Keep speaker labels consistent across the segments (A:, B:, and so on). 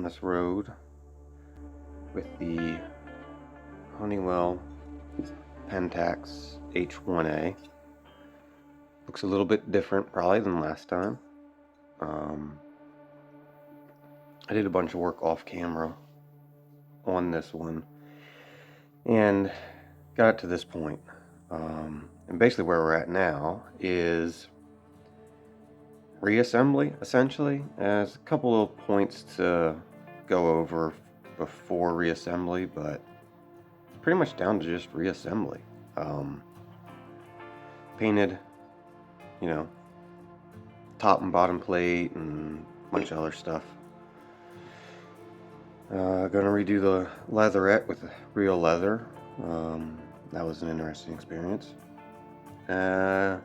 A: this road with the Honeywell Pentax H1a. Looks a little bit different probably than last time. I did a bunch of work off camera on this one and got it to this point. And basically where we're at now is reassembly, essentially. There's a couple of points to go over before reassembly, but it's pretty much down to just reassembly. Painted, top and bottom plate and a bunch of other stuff. Gonna redo the leatherette with real leather. That was an interesting experience. Did,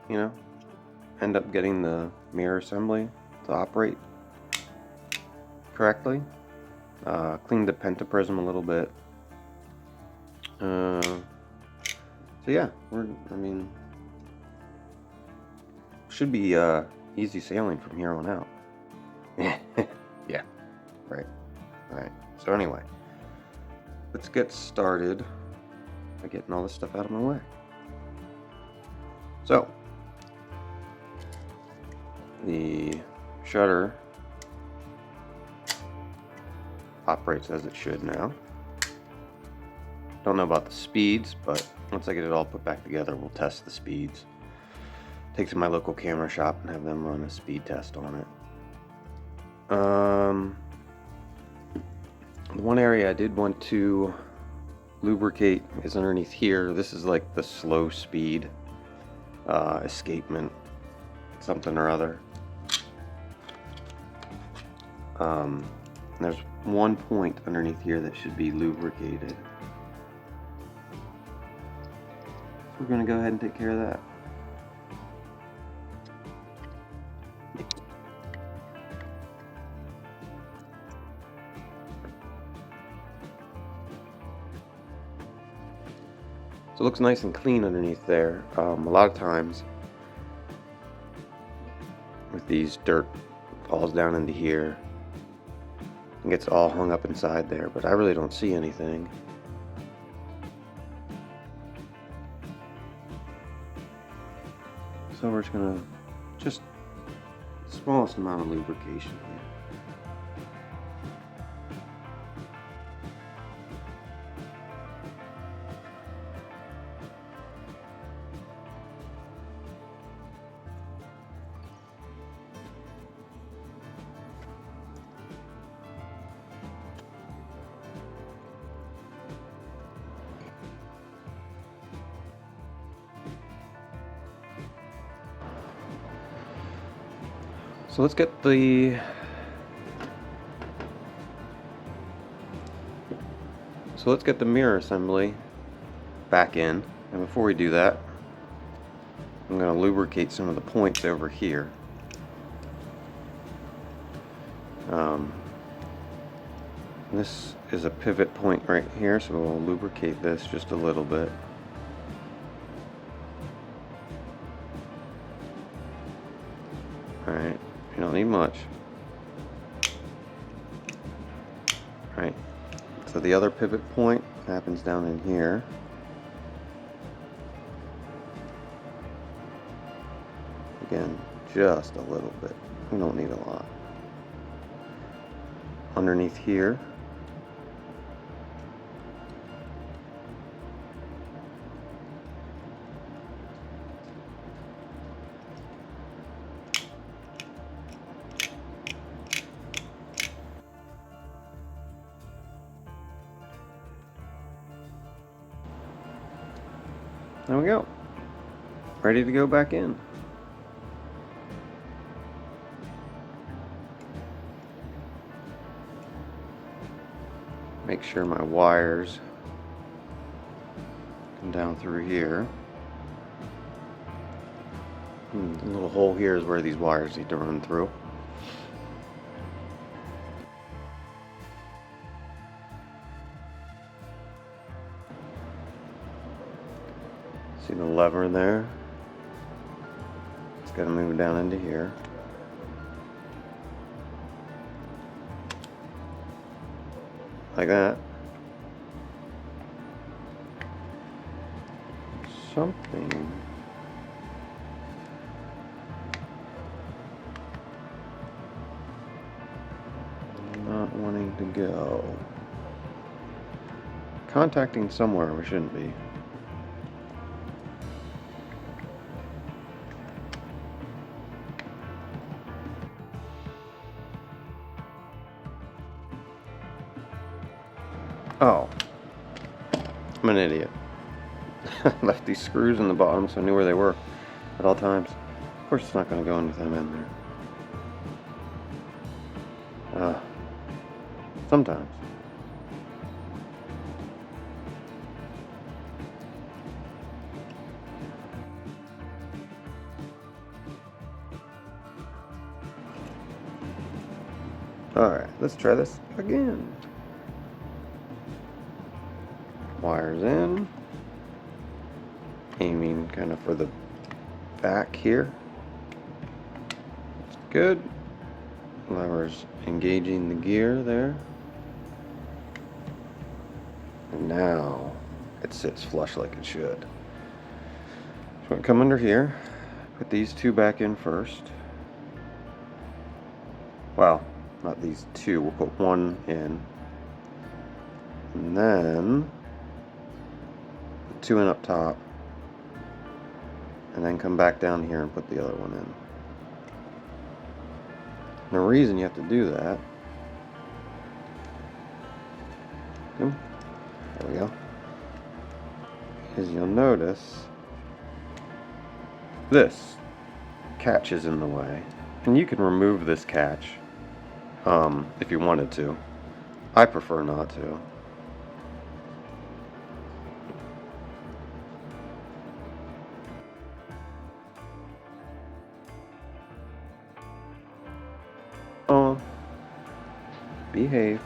A: end up getting the mirror assembly to operate correctly. Cleaned the pentaprism a little bit. So yeah, should be easy sailing from here on out. Yeah, right. Alright, so anyway, let's get started by getting all this stuff out of my way. So, the shutter operates as it should now. Don't know about the speeds, but once I get it all put back together, we'll test the speeds. Take to my local camera shop and have them run a speed test on it. The one area I did want to lubricate is underneath here. This is like the slow speed escapement something or other. And there's one point underneath here that should be lubricated. So we're going to go ahead and take care of that. So it looks nice and clean underneath there. A lot of times with these, dirt falls down into here and gets all hung up inside there, but I really don't see anything. So we're just gonna the smallest amount of lubrication here. So let's get the mirror assembly back in, and before we do that, I'm going to lubricate some of the points over here. This is a pivot point right here, so we'll lubricate this just a little bit. Alright. You don't need much. Right. So the other pivot point happens down in here. Again, just a little bit. We don't need a lot. Underneath here. There we go. Ready to go back in. Make sure my wires come down through here. The little hole here is where these wires need to run through. See the lever there? It's got to move down into here. like that. Something. Not wanting to go. Contacting somewhere we shouldn't be. Oh, I'm an idiot. Left these screws in the bottom so I knew where they were at all times. Of course it's not going to go anything in there. Sometimes. Alright, let's try this again. Wires in. Aiming kind of for the back here. That's good. Levers engaging the gear there. And now it sits flush like it should. So I'm going to come under here, put these two back in first. Well, not these two, we'll put one in. And then put two in up top. And then come back down here and put the other one in. And the reason you have to do that, there we go, is you'll notice this catch is in the way. And you can remove this catch if you wanted to. I prefer not to. Behave.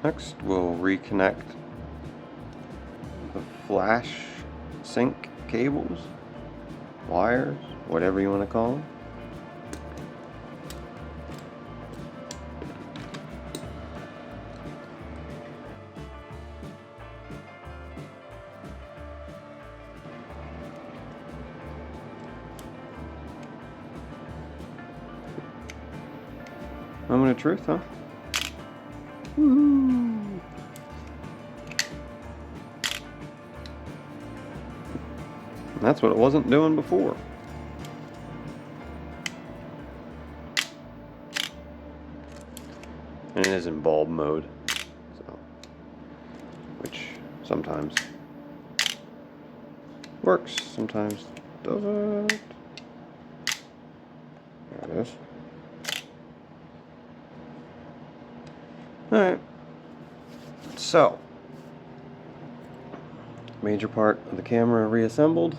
A: Next, we'll reconnect the flash sync cables, wires, whatever you want to call them. Moment of truth, huh? Woohoo! That's what it wasn't doing before. And it is in bulb mode, so, which sometimes works, sometimes doesn't. There it is. Alright, so major part of the camera reassembled.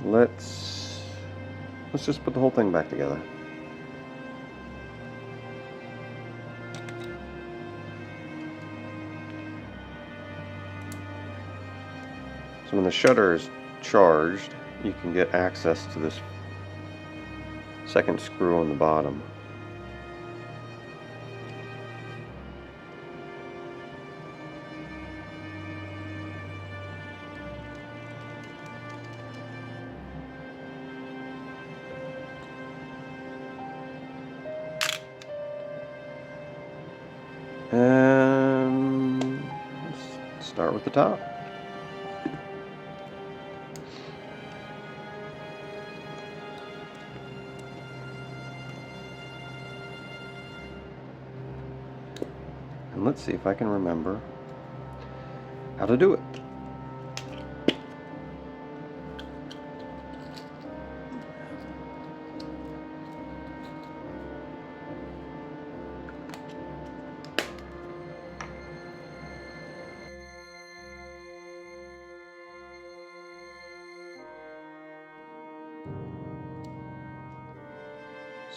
A: Let's just put the whole thing back together. So when the shutter is charged, you can get access to this second screw on the bottom. And let's start with the top. And let's see if I can remember how to do it.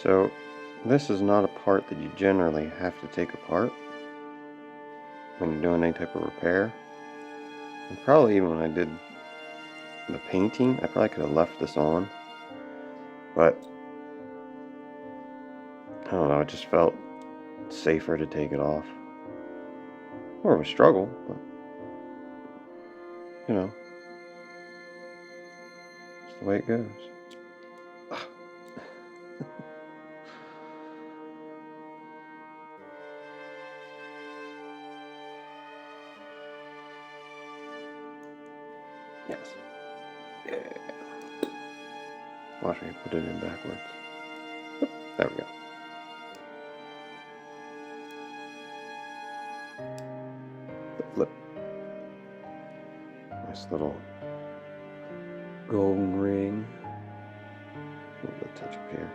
A: So This is not a part that you generally have to take apart when you're doing any type of repair. And probably even when I did the painting, I probably could have left this on. But I don't know, it just felt safer to take it off. More of a struggle, but you know, it's the way it goes. Yes. Yeah. Watch me put it in backwards. Oop, there we go. Flip. Nice little golden ring. A little touch up here.